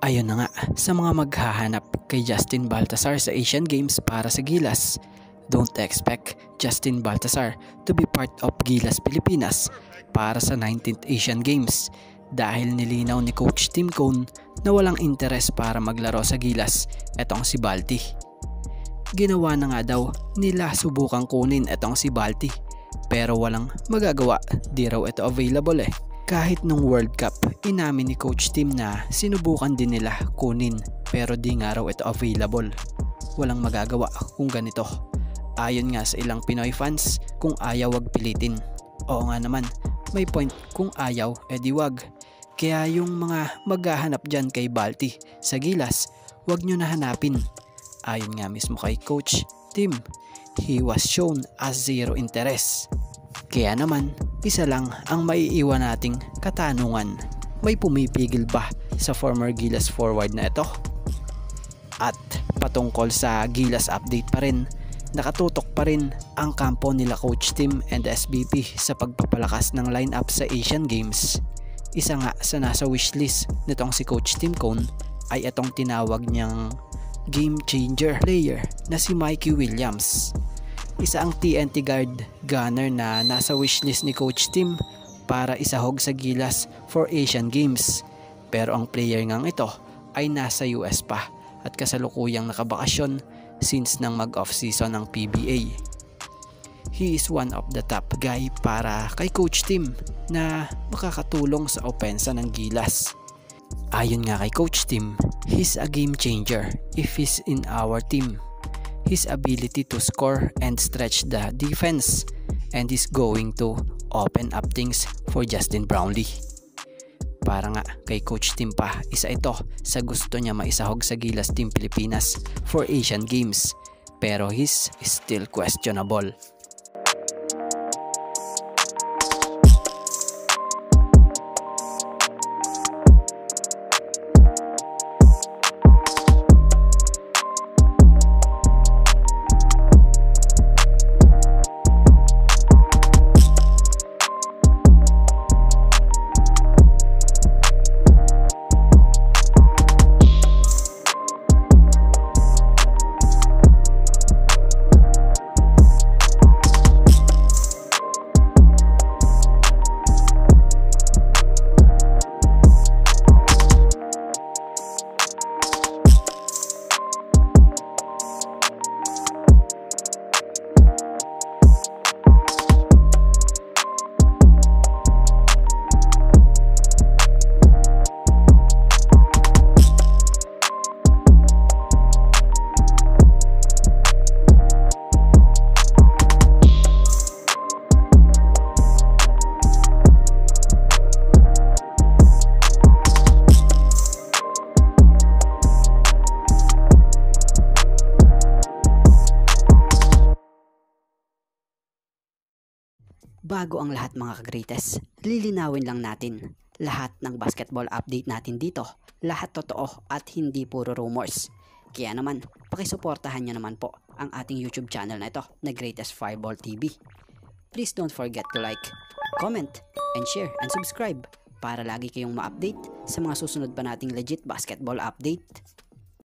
Ayun na nga, sa mga maghahanap kay Justin Baltasar sa Asian Games para sa Gilas, don't expect Justin Baltasar to be part of Gilas Pilipinas para sa 19th Asian Games dahil nilinaw ni Coach Tim Cone na walang interes para maglaro sa Gilas etong si Balti. Ginawa na nga daw nila subukang kunin etong si Balti pero walang magagawa, di raw ito available eh. Kahit nung World Cup, inamin ni Coach Tim na sinubukan din nila kunin pero di nga raw ito available. Walang magagawa kung ganito. Ayon nga sa ilang Pinoy fans, kung ayaw wag pilitin. Oo nga naman, may point, kung ayaw edi wag. Kaya yung mga maghahanap dyan kay Balti sa Gilas, wag nyo na hanapin. Ayon nga mismo kay Coach Tim, he was shown as zero interest. Kaya naman, isa lang ang maiiwan nating katanungan. May pumipigil ba sa former Gilas forward na ito? At patungkol sa Gilas update pa rin, nakatutok pa rin ang kampo nila Coach Tim and SBP sa pagpapalakas ng lineup sa Asian Games. Isa nga sa nasa wishlist nitong si Coach Tim Cone ay itong tinawag niyang game changer player na si Mikey Williams. Isa ang TNT guard gunner na nasa wishlist ni Coach Tim para isahog sa Gilas for Asian Games. Pero ang player ngang ito ay nasa US pa at kasalukuyang nakabakasyon since nang mag-off season ng PBA. He is one of the top guy para kay Coach Tim na makakatulong sa opensa ng Gilas. Ayon nga kay Coach Tim, he's a game changer if he's in our team. His ability to score and stretch the defense, and is going to open up things for Justin Brownlee. Para nga kay Coach Tim pa, isa ito sa gusto niya maisahog sa Gilas Team Pilipinas for Asian Games, pero he's still questionable. Bago ang lahat mga ka-greatest, lilinawin lang natin lahat ng basketball update natin dito. Lahat totoo at hindi puro rumors. Kaya naman, pakisuportahan nyo naman po ang ating YouTube channel na ito na Greatest Fireball TV. Please don't forget to like, comment, and share and subscribe para lagi kayong ma-update sa mga susunod pa nating legit basketball update.